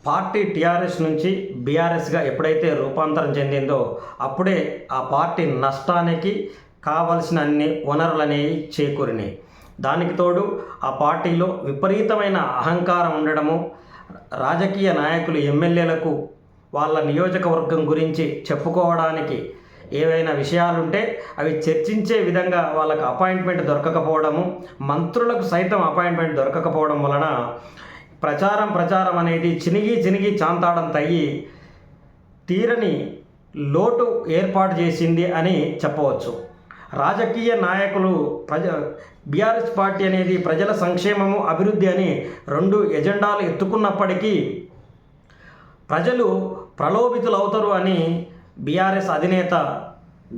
Party TRS నుంచి బీఆర్ఎస్గా ఎప్పుడైతే రూపాంతరం చెందిందో అప్పుడే ఆ పార్టీ నష్టానికి కావలసిన అన్ని వనరులు అనేవి చేకూరినాయి. దానికి తోడు ఆ పార్టీలో విపరీతమైన అహంకారం ఉండడము, రాజకీయ నాయకులు ఎమ్మెల్యేలకు వాళ్ళ నియోజకవర్గం గురించి చెప్పుకోవడానికి ఏవైనా విషయాలుంటే అవి చర్చించే విధంగా వాళ్ళకు అపాయింట్మెంట్ దొరకకపోవడము, మంత్రులకు సైతం అపాయింట్మెంట్ దొరకకపోవడం వలన ప్రచారం అనేది చినిగి చాంతాడంత అయ్యి తీరని లోటు ఏర్పాటు చేసింది అని చెప్పవచ్చు. రాజకీయ నాయకులు బీఆర్ఎస్ పార్టీ అనేది ప్రజల సంక్షేమము, అభివృద్ధి అని రెండు ఎజెండాలు ఎత్తుకున్నప్పటికీ ప్రజలు ప్రలోభితులవుతారు అని బీఆర్ఎస్ అధినేత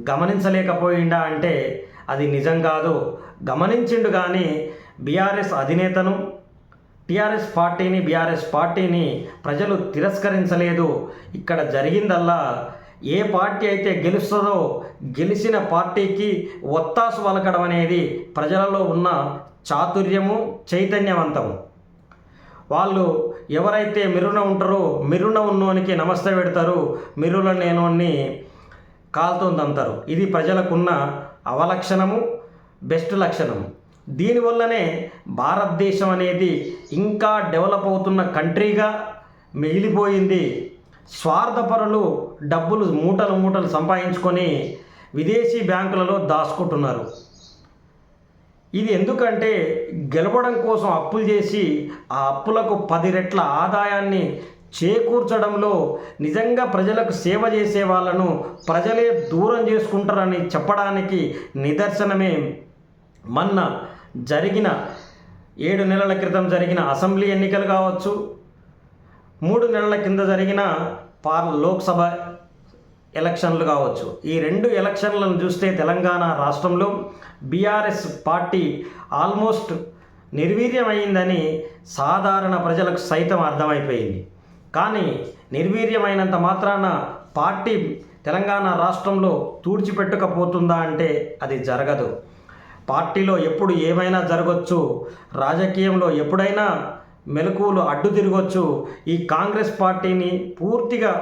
గమనించలేకపోయిందా అంటే అది నిజం కాదు. గమనించిండు కానీ బీఆర్ఎస్ అధినేతను, బీఆర్ఎస్ పార్టీని ప్రజలు తిరస్కరించలేదు. ఇక్కడ జరిగిందల్లా ఏ పార్టీ అయితే గెలుస్తుందో గెలిచిన పార్టీకి ఒత్తాసు పలకడం అనేది ప్రజలలో ఉన్న చాతుర్యము, చైతన్యవంతము. వాళ్ళు ఎవరైతే మిర్రున ఉంటారో మిర్రున ఉన్నోనికి నమస్తే పెడతారు, మిర్రుల లేనోన్ని కాలుతోందంటారు. ఇది ప్రజలకున్న అవలక్షణము, బెస్ట్ లక్షణము. దీనివల్లనే భారతదేశం అనేది ఇంకా డెవలప్ అవుతున్న కంట్రీగా మిగిలిపోయింది. స్వార్థపరులు డబ్బులు మూటలు సంపాదించుకొని విదేశీ బ్యాంకులలో దాచుకుంటున్నారు. ఇది ఎందుకంటే గెలవడం కోసం అప్పులు చేసి ఆ అప్పులకు 10 రెట్ల ఆదాయాన్ని చేకూర్చడంలో నిజంగా ప్రజలకు సేవ చేసే వాళ్ళను ప్రజలే దూరం చేసుకుంటారని చెప్పడానికి నిదర్శనమే మొన్న జరిగిన 7 నెలల క్రితం జరిగిన అసెంబ్లీ ఎన్నికలు కావచ్చు, 3 నెలల కింద జరిగిన లోక్సభ ఎలక్షన్లు కావచ్చు. ఈ 2 ఎలక్షన్లను చూస్తే తెలంగాణ రాష్ట్రంలో బీఆర్ఎస్ పార్టీ ఆల్మోస్ట్ నిర్వీర్యమైందని సాధారణ ప్రజలకు సైతం అర్థమైపోయింది. కానీ నిర్వీర్యమైనంత మాత్రాన పార్టీ తెలంగాణ రాష్ట్రంలో తుడిచిపెట్టకపోతుందా అంటే అది జరగదు. పార్టీలో ఎప్పుడు ఏమైనా జరగవచ్చు, రాజకీయంలో ఎప్పుడైనా మెలకువలు అడ్డు తిరగవచ్చు. ఈ కాంగ్రెస్ పార్టీని పూర్తిగా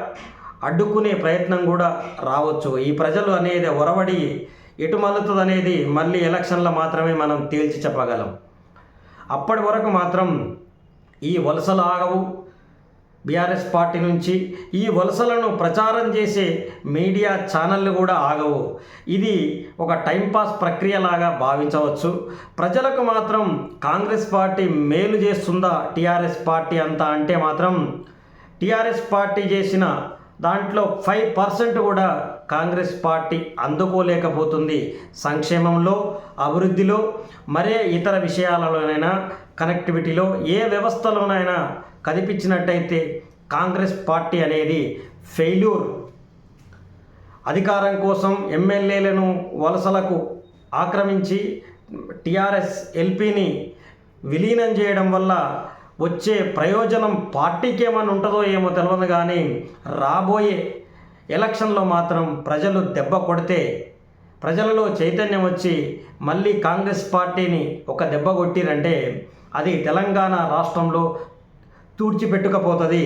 అడ్డుకునే ప్రయత్నం కూడా రావచ్చు. ఈ ప్రజలు అనేది ఒరవడి ఎటు మల్లుతుంది అనేది మళ్ళీ ఎలక్షన్లో మాత్రమే మనం తేల్చి చెప్పగలం. అప్పటి వరకు మాత్రం ఈ వలసలు ఆగవు. బీఆర్ఎస్ పార్టీ నుంచి ఈ వలసలను ప్రచారం చేసే మీడియా ఛానళ్ళు కూడా ఆగవు. ఇది ఒక టైంపాస్ ప్రక్రియలాగా భావించవచ్చు. ప్రజలకు మాత్రం కాంగ్రెస్ పార్టీ మేలు చేస్తుందా టీఆర్ఎస్ పార్టీ అంతా అంటే మాత్రం టీఆర్ఎస్ పార్టీ చేసిన దాంట్లో 5% కూడా కాంగ్రెస్ పార్టీ అందుకోలేకపోతుంది. సంక్షేమంలో, అభివృద్ధిలో, మరే ఇతర విషయాలలోనైనా, కనెక్టివిటీలో, ఏ వ్యవస్థలోనైనా కనిపించినట్టయితే కాంగ్రెస్ పార్టీ అనేది ఫెయిల్యూర్. అధికారం కోసం ఎమ్మెల్యేలను వలసలకు ఆక్రమించి టీఆర్ఎస్ ఎల్పీని విలీనం చేయడం వల్ల వచ్చే ప్రయోజనం పార్టీకి ఏమైనా ఉంటుందో ఏమో తెలియదు. కానీ రాబోయే ఎలక్షన్లో మాత్రం ప్రజలు దెబ్బ కొడితే, ప్రజలలో చైతన్యం వచ్చి మళ్ళీ కాంగ్రెస్ పార్టీని ఒక దెబ్బ కొట్టిరంటే అది తెలంగాణ రాష్ట్రంలో తుడిచిపెట్టుకపోతుంది.